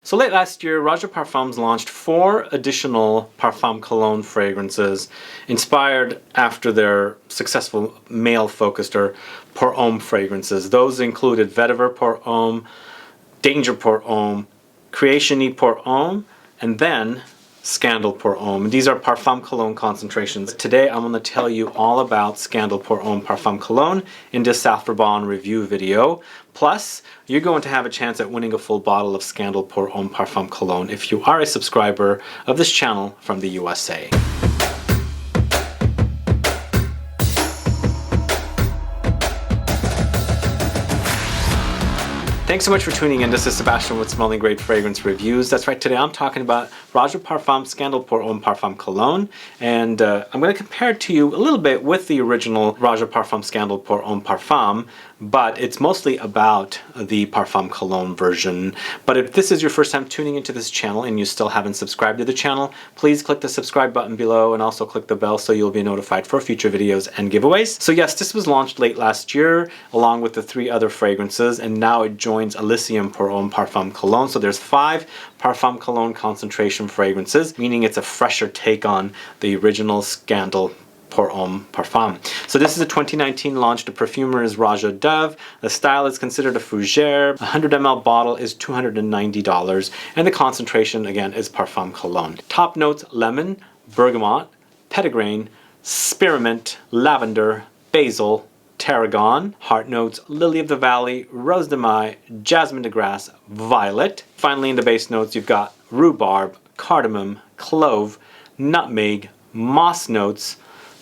So late last year, ROJA Parfums launched 4 additional Parfum Cologne fragrances inspired after their successful male-focused or Pour Homme fragrances. Those included Vetiver Pour Homme, Danger Pour Homme, Creationy Pour Homme, and then Scandal Pour Homme. These are Parfum Cologne concentrations. Today I'm going to tell you all about Scandal Pour Homme Parfum Cologne in this Saffron review video. Plus, you're going to have a chance at winning a full bottle of Scandal Pour Homme Parfum Cologne if you are a subscriber of this channel from the USA. Thanks so much for tuning in. This is Sebastian with Smelling Great Fragrance Reviews. That's right, today I'm talking about ROJA Parfums Scandal Pour Homme Parfum Cologne. And I'm going to compare it to you a little bit with the original ROJA Parfums Scandal Pour Homme Parfum, but it's mostly about the Parfum Cologne version. But if this is your first time tuning into this channel and you still haven't subscribed to the channel, please click the subscribe button below and also click the bell so you'll be notified for future videos and giveaways. So yes, this was launched late last year along with the 3 other fragrances, and now it joins Elysium Pour Homme Parfum Cologne. So there's 5 Parfum Cologne concentration fragrances, meaning it's a fresher take on the original Scandal Pour Homme Parfum. So this is a 2019 launch. The perfumer is ROJA Dove. The style is considered a Fougere. A 100 ml bottle is $290, and the concentration again is Parfum Cologne. Top notes: lemon, bergamot, petitgrain, spearmint, lavender, basil, tarragon. Heart notes: lily of the valley, rose de mai, jasmine de grasse, violet. Finally, in the base notes, you've got rhubarb, cardamom, clove, nutmeg. Moss notes: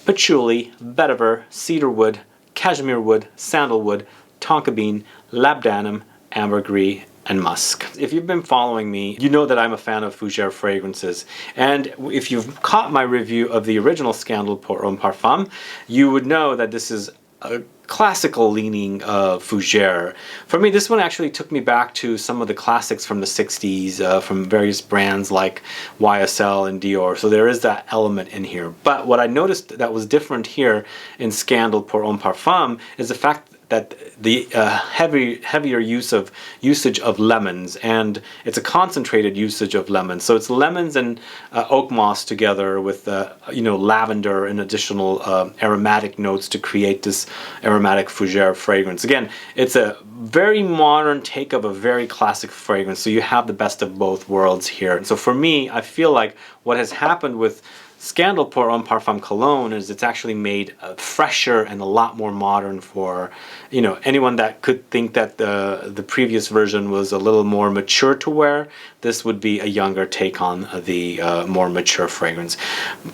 patchouli, vetiver, cedarwood, Casmir wood, sandalwood, tonka bean, labdanum, ambergris, and musk. If you've been following me, you know that I'm a fan of Fougere fragrances. And if you've caught my review of the original Scandal Pour Homme Parfum, you would know that this is a classical leaning Fougere. For me, this one actually took me back to some of the classics from the 60s from various brands like YSL and Dior. So there is that element in here. But what I noticed that was different here in Scandal Pour Homme Parfum is the fact that the heavier usage of lemons, and it's a concentrated usage of lemons. So it's lemons and oak moss together with lavender and additional aromatic notes to create this aromatic Fougere fragrance. Again, it's a very modern take of a very classic fragrance. So you have the best of both worlds here. So for me, I feel like what has happened with Scandal Pour Homme Parfum Cologne is it's actually made fresher and a lot more modern for anyone that could think that the previous version was a little more mature to wear. This would be a younger take on the more mature fragrance.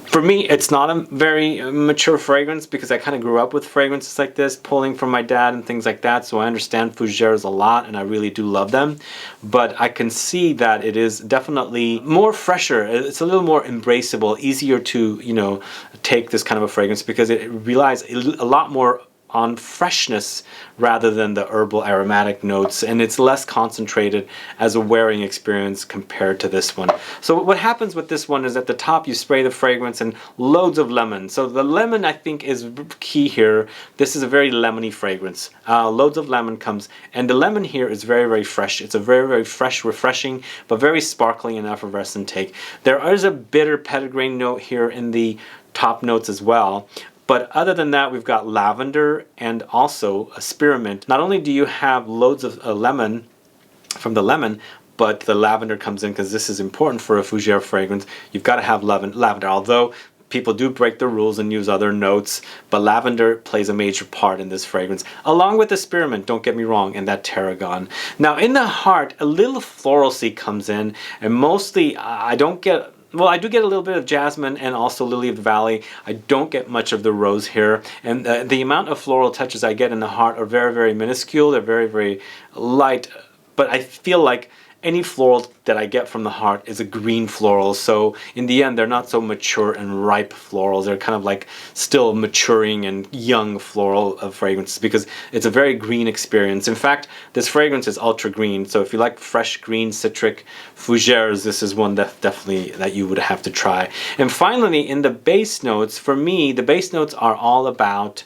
For me, it's not a very mature fragrance because I kind of grew up with fragrances like this, pulling from my dad and things like that, so I understand Fougeres a lot and I really do love them. But I can see that it is definitely more fresher. It's a little more embraceable, easier to take this kind of a fragrance because it relies a lot more on freshness rather than the herbal aromatic notes, and it's less concentrated as a wearing experience compared to this one. So what happens with this one is at the top you spray the fragrance and loads of lemon. So the lemon, I think, is key here. This is a very lemony fragrance. Loads of lemon comes, and the lemon here is very, very fresh. It's a very, very fresh, refreshing, but very sparkling and effervescent take. There is a bitter petitgrain note here in the top notes as well. But other than that, we've got lavender and also a spearmint. Not only do you have loads of lemon from the lemon, but the lavender comes in because this is important for a Fougere fragrance. You've got to have lavender, although people do break the rules and use other notes, but lavender plays a major part in this fragrance, along with the spearmint, don't get me wrong, and that tarragon. Now in the heart, a little floralcy comes in, and mostly I do get a little bit of jasmine and also lily of the valley. I don't get much of the rose here, and the amount of floral touches I get in the heart are very, very minuscule. They're very, very light, but I feel like any floral that I get from the heart is a green floral. So in the end, they're not so mature and ripe florals. They're kind of like still maturing and young floral fragrances because it's a very green experience. In fact, this fragrance is ultra green. So if you like fresh green citric Fougeres, this is one that you would have to try. And finally, in the base notes, for me, the base notes are all about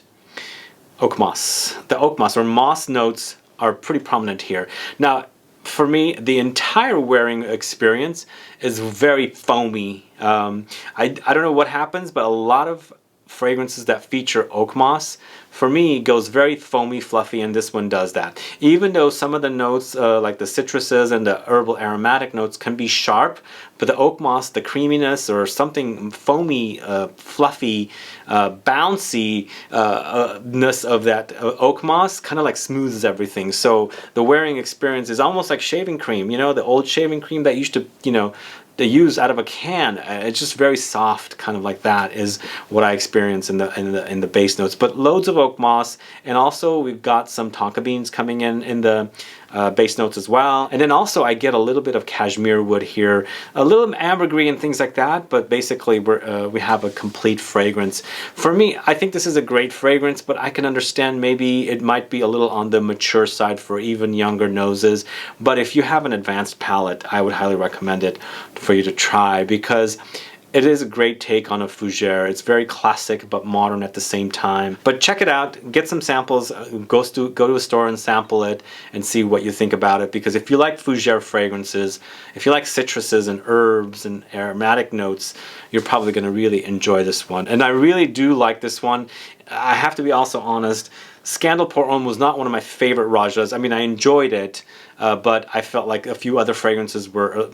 oak moss. The oak moss or moss notes are pretty prominent here. Now, for me, the entire wearing experience is very foamy. I don't know what happens, but a lot of fragrances that feature oak moss, for me, goes very foamy, fluffy, and this one does that. Even though some of the notes, like the citruses and the herbal aromatic notes, can be sharp, but the oak moss, the creaminess or something foamy, fluffy, bouncy ness of that oak moss kind of like smooths everything. So the wearing experience is almost like shaving cream. You know, the old shaving cream that used to, you know, they use out of a can. It's just very soft, kind of like that is what I experience in the base notes. But loads of oak moss, and also we've got some tonka beans coming in the base notes as well. And then also I get a little bit of cashmere wood here, a little ambergris and things like that. But basically we have a complete fragrance. For me, I think this is a great fragrance, but I can understand maybe it might be a little on the mature side for even younger noses. But if you have an advanced palate, I would highly recommend it for you to try, because it is a great take on a fougere. It's very classic but modern at the same time. But check it out, get some samples, go to a store and sample it and see what you think about it. Because if you like fougere fragrances, if you like citruses and herbs and aromatic notes, you're probably going to really enjoy this one. And I really do like this one. I have to be also honest, Scandal Pour Homme was not one of my favorite Rajas. I mean, I enjoyed it, but I felt like a few other fragrances were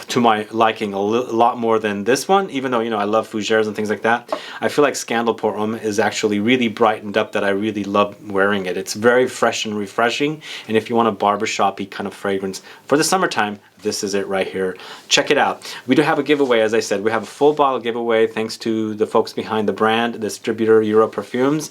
to my liking a lot more than this one, even though, you know, I love Fougeres and things like that. I feel like Scandal Pour Homme is actually really brightened up, that I really love wearing it. It's very fresh and refreshing, and if you want a barbershop-y kind of fragrance for the summertime, this is it right here. Check it out. We do have a giveaway, as I said. We have a full bottle giveaway thanks to the folks behind the brand, the distributor Euro Perfumes.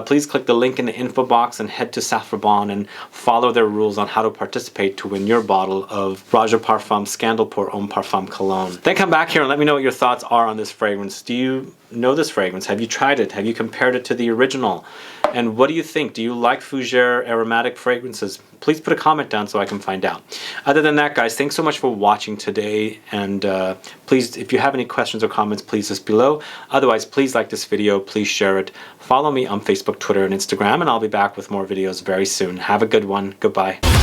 Please click the link in the info box and head to Saffron and follow their rules on how to participate to win your bottle of ROJA Parfums Scandal Pour Homme Parfum Cologne. Then come back here and let me know what your thoughts are on this fragrance. Do you know this fragrance? Have you tried it? Have you compared it to the original? And what do you think? Do you like fougere aromatic fragrances? Please put a comment down so I can find out. Other than that, guys, thanks so much for watching today. And please, if you have any questions or comments, please just below. Otherwise, please like this video. Please share it. Follow me on Facebook, Twitter, and Instagram. And I'll be back with more videos very soon. Have a good one. Goodbye.